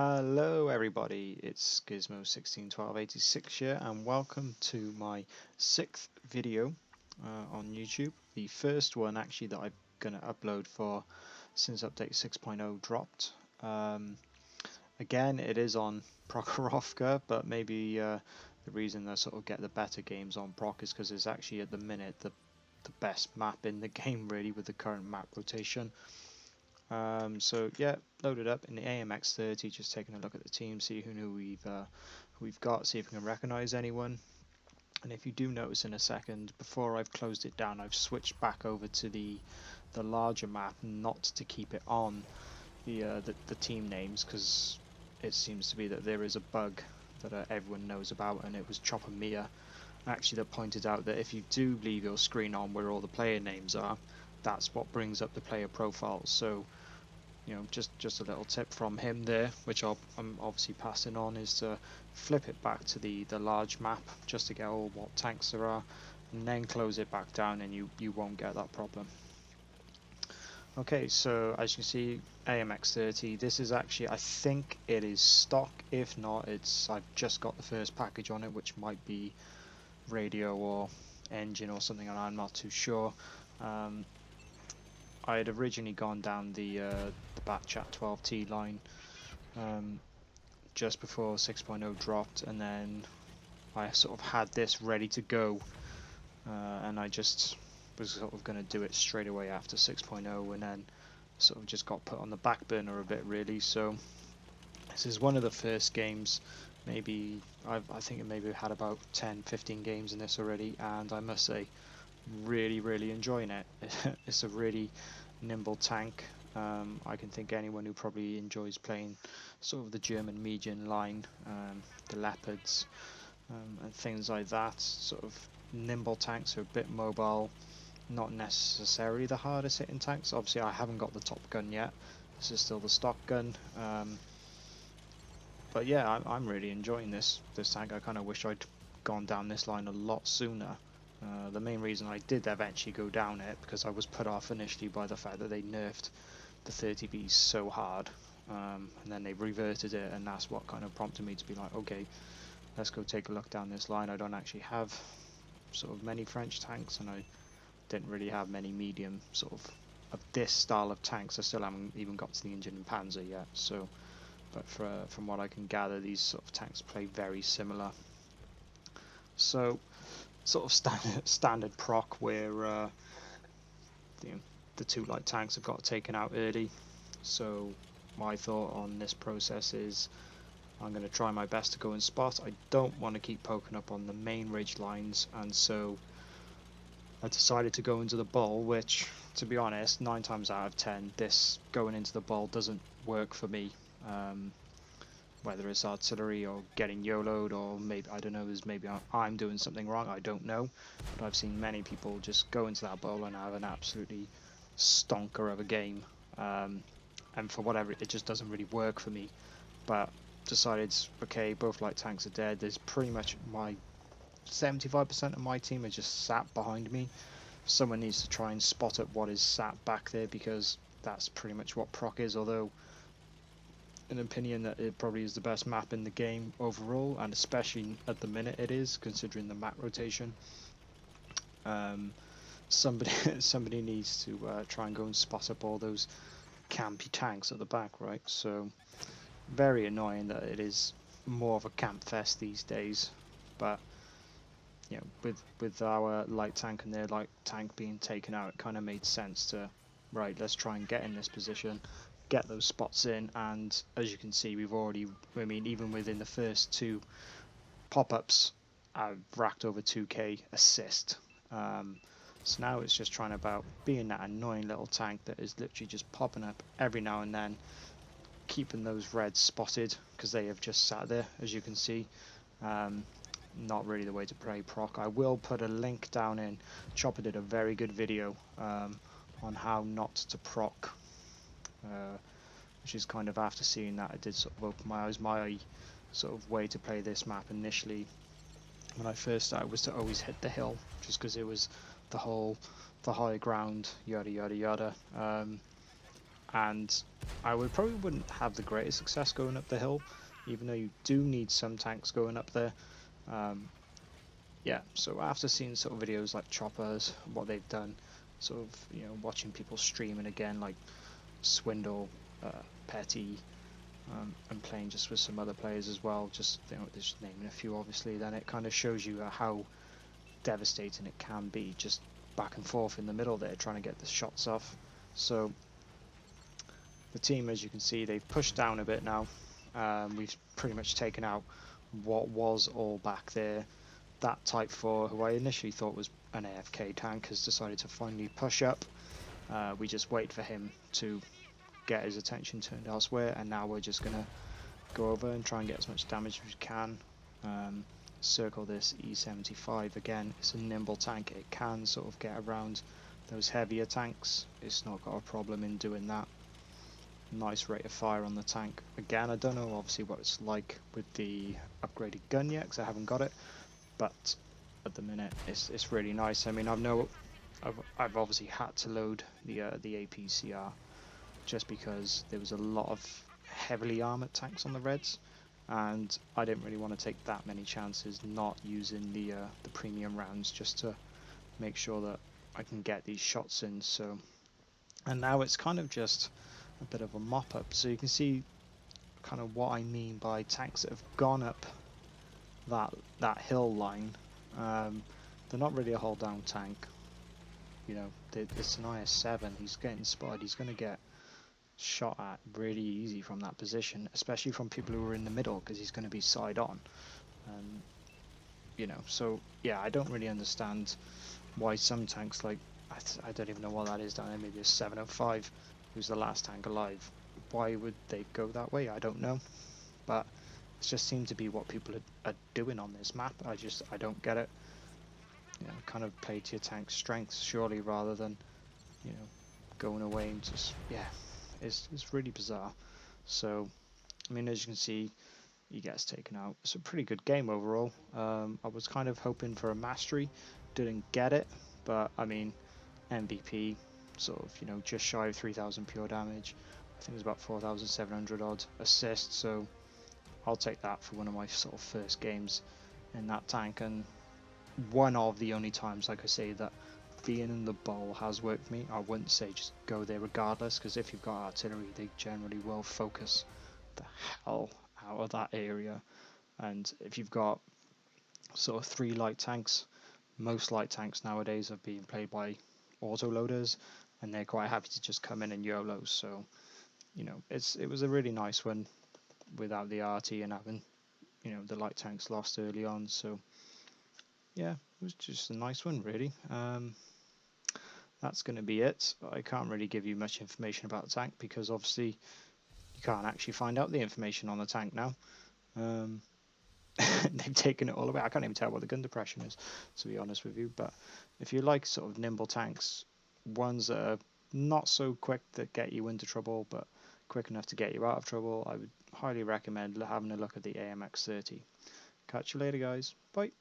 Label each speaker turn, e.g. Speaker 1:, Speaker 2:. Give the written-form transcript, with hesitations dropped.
Speaker 1: Hello everybody, it's Gizmo161286 here and welcome to my 6th video on YouTube. The first one actually that I'm going to upload for since update 6.0 dropped. Again, it is on Prokhorovka, but maybe the reason I sort of get the better games on Prok is because it's actually at the minute the best map in the game really with the current map rotation. So yeah, loaded up in the AMX 30, just taking a look at the team, see who we've got, see if we can recognise anyone. And if you do notice in a second, before I've closed it down, I've switched back over to the larger map, not to keep it on the team names, because it seems to be that there is a bug that everyone knows about, and it was Chopper Mia actually that pointed out that if you do leave your screen on where all the player names are, that's what brings up the player profiles. So just a little tip from him there, which I'm obviously passing on, is to flip it back to the large map just to get all what tanks there are, and then close it back down, and you won't get that problem. Okay, so as you can see, AMX 30. This is actually, I think it is stock. If not, I've just got the first package on it, which might be radio or engine or something, and I'm not too sure. I had originally gone down the Batchat 12T line just before 6.0 dropped, and then I sort of had this ready to go, and I just was sort of going to do it straight away after 6.0, and then sort of just got put on the back burner a bit really. So this is one of the first games. Maybe I think it maybe had about 10-15 games in this already, and I must say, really enjoying it. It's a really nimble tank. I can think anyone who probably enjoys playing sort of the German median line, the Leopards, and things like that. Sort of nimble tanks are a bit mobile, not necessarily the hardest hitting tanks. Obviously I haven't got the top gun yet, this is still the stock gun. But yeah, I'm really enjoying this tank. I kind of wish I'd gone down this line a lot sooner. The main reason I did eventually go down it, because I was put off initially by the fact that they nerfed the 30Bs so hard, and then they reverted it, and that's what kind of prompted me to be like, okay, let's go take a look down this line. I don't actually have sort of many French tanks, and I didn't really have many medium sort of this style of tanks. I still haven't even got to the engine and Panzer yet, so but from what I can gather, these sort of tanks play very similar. So sort of standard proc where the two light tanks have got taken out early. So my thought on this process is I'm going to try my best to go and spot. I don't want to keep poking up on the main ridge lines, and so I decided to go into the bowl, which, to be honest, 9 times out of 10 this going into the bowl doesn't work for me. Whether it's artillery or getting YOLO'd, or maybe, I don't know, maybe I'm doing something wrong, I don't know, but I've seen many people just go into that bowl and have an absolutely stonker of a game, and for whatever, it just doesn't really work for me. But decided, okay, both light tanks are dead. There's pretty much 75% of my team are just sat behind me. Someone needs to try and spot at what is sat back there, because that's pretty much what proc is, although an opinion that it probably is the best map in the game overall, and especially at the minute it is, considering the map rotation. Somebody needs to try and go and spot up all those campy tanks at the back, right? So very annoying that it is more of a camp fest these days, but you know, with our light tank and their light tank being taken out, it kind of made sense to, right, let's try and get in this position, get those spots in, and as you can see, we've already, I mean, even within the first 2 pop-ups, I've racked over 2k assist. So now it's just trying about being that annoying little tank that is literally just popping up every now and then, keeping those reds spotted, because they have just sat there, as you can see. Not really the way to play proc. I will put a link down in. Chopper did a very good video on how not to proc, which is kind of, after seeing that, it did sort of open my eyes. My sort of way to play this map initially when I first started was to always hit the hill, just because it was the high ground, yada yada yada. and I would probably wouldn't have the greatest success going up the hill, even though you do need some tanks going up there. Um, yeah, so after seeing sort of videos like Choppers, what they've done, sort of, you know, watching people streaming again like Swindle, Petty, and playing just with some other players as well, just, you know, just naming a few obviously, then it kind of shows you how devastating it can be, just back and forth in the middle there trying to get the shots off. So the team, as you can see, they've pushed down a bit now. We've pretty much taken out what was all back there. That Type 4, who I initially thought was an AFK tank, has decided to finally push up. We just wait for him to get his attention turned elsewhere, and now we're just going to go over and try and get as much damage as we can. Circle this E75 again. It's a nimble tank. It can sort of get around those heavier tanks. It's not got a problem in doing that. Nice rate of fire on the tank. Again, I don't know obviously what it's like with the upgraded gun yet, because I haven't got it, but at the minute it's really nice. I mean, I've obviously had to load the APCR just because there was a lot of heavily armored tanks on the Reds, and I didn't really want to take that many chances not using the premium rounds, just to make sure that I can get these shots in. So, and now it's kind of just a bit of a mop up. So you can see kind of what I mean by tanks that have gone up that hill line. They're not really a hold down tank. You know, it's an IS-7. He's getting spotted. He's going to get shot at really easy from that position, especially from people who are in the middle, because he's going to be side on. You know, so yeah, I don't really understand why some tanks, like I don't even know what that is down there, maybe a 705, who's the last tank alive. Why would they go that way? I don't know, but it just seems to be what people are doing on this map. I don't get it. You know, kind of play to your tank's strengths surely, rather than, you know, going away and just, yeah, it's really bizarre. So I mean, as you can see, he gets taken out. It's a pretty good game overall. I was kind of hoping for a mastery, didn't get it, but I mean, MVP, sort of, you know, just shy of 3,000 pure damage. I think it was about 4,700 odd assists, so I'll take that for one of my sort of first games in that tank, and one of the only times, like I say, that being in the bowl has worked for me. I wouldn't say just go there regardless, because if you've got artillery, they generally will focus the hell out of that area. And if you've got sort of 3 light tanks, most light tanks nowadays are being played by autoloaders, and they're quite happy to just come in and YOLO. So, you know, it was a really nice one without the RT and having, you know, the light tanks lost early on. So yeah, it was just a nice one really. That's going to be it. I can't really give you much information about the tank, because obviously you can't actually find out the information on the tank now. They've taken it all away. I can't even tell what the gun depression is, to be honest with you. But if you like sort of nimble tanks, ones that are not so quick that get you into trouble, but quick enough to get you out of trouble, I would highly recommend having a look at the AMX 30. Catch you later, guys. Bye.